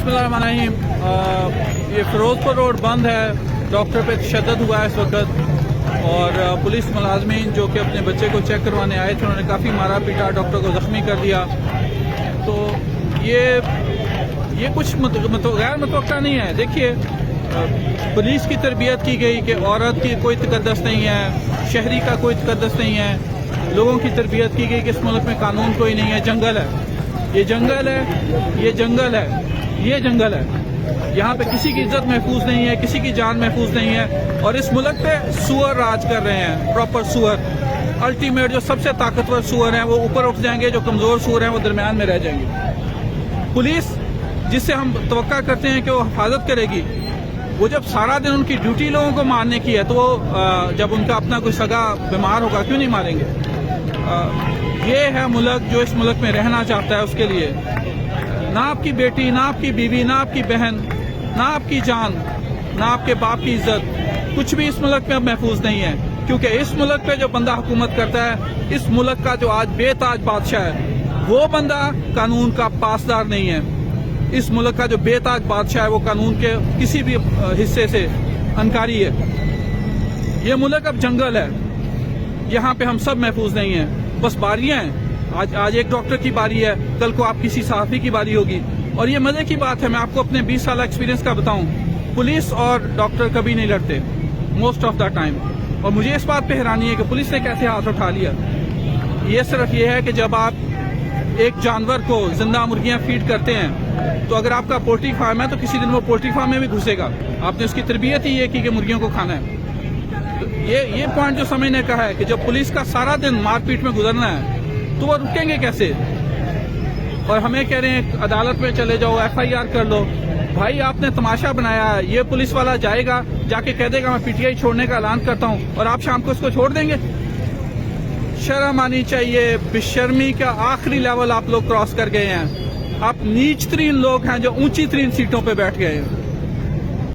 बिस्मिल्लाहिर्रहमानिर्रहीम। ये फिरोजपुर रोड बंद है, डॉक्टर पे तशद्दुद हुआ है इस वक्त, और पुलिस मुलाजमीन जो कि अपने बच्चे को चेक करवाने आए थे उन्होंने काफ़ी मारा पीटा, डॉक्टर को ज़ख्मी कर दिया। तो ये कुछ गैर मुतवक्का नहीं है। देखिए, पुलिस की तरबियत की गई कि औरत की कोई तकद्दस नहीं है, शहरी का कोई तकद्दस नहीं है। लोगों की तरबियत की गई कि इस मुल्क में कानून कोई नहीं है, जंगल है, ये जंगल है, ये जंगल है, ये जंगल है। यहाँ पे किसी की इज्जत महफूज नहीं है, किसी की जान महफूज नहीं है। और इस मुल्क पे सुअर राज कर रहे हैं, प्रॉपर सुअर। अल्टीमेट जो सबसे ताकतवर सुअर हैं वो ऊपर उठ जाएंगे, जो कमज़ोर सुअर हैं वो दरमियान में रह जाएंगे। पुलिस जिससे हम तवक्का करते हैं कि वो हिफाजत करेगी, वो जब सारा दिन उनकी ड्यूटी लोगों को मारने की है, तो वो जब उनका अपना कोई सगा बीमार होगा क्यों नहीं मारेंगे? ये है मुल्क जो इस मुल्क में रहना चाहता है, उसके लिए ना आपकी बेटी, ना आपकी बीवी, ना आपकी बहन, ना आपकी जान, ना आपके बाप की इज्जत, कुछ भी इस मुल्क में अब महफूज नहीं है। क्योंकि इस मुल्क पे जो बंदा हुकूमत करता है, इस मुल्क का जो आज बेताज बादशाह है, वो बंदा कानून का पासदार नहीं है। इस मुल्क का जो बेताज बादशाह है वो कानून के किसी भी हिस्से से अनकारी है। ये मुल्क अब जंगल है, यहाँ पे हम सब महफूज नहीं हैं। बस बारियां हैं, आज एक डॉक्टर की बारी है, कल को आप किसी सहाफ़ी की बारी होगी। और ये मजे की बात है, मैं आपको अपने 20 साल एक्सपीरियंस का बताऊं, पुलिस और डॉक्टर कभी नहीं लड़ते मोस्ट ऑफ द टाइम। और मुझे इस बात पे हैरानी है कि पुलिस ने कैसे हाथ उठा लिया। ये सिर्फ ये है कि जब आप एक जानवर को जिंदा मुर्गियां फीड करते हैं, तो अगर आपका पोल्ट्री फार्म है तो किसी दिन वो पोल्ट्री फार्म में भी घुसेगा। आपने उसकी तरबियत ही ये की कि मुर्गियों को खाना है। तो ये पॉइंट जो समझने का है कि जब पुलिस का सारा दिन मारपीट में गुजरना है तो वो रुकेंगे कैसे? और हमें कह रहे हैं अदालत में चले जाओ, FIR कर लो। भाई आपने तमाशा बनाया है। ये पुलिस वाला जाएगा, जाके कह देगा मैं PTI छोड़ने का ऐलान करता हूँ, और आप शाम को इसको छोड़ देंगे? शर्म आनी चाहिए। बेशर्मी का आखिरी लेवल आप लोग क्रॉस कर गए हैं। आप नीच तरीन लोग हैं जो ऊंची तरीन सीटों पे बैठ गए हैं।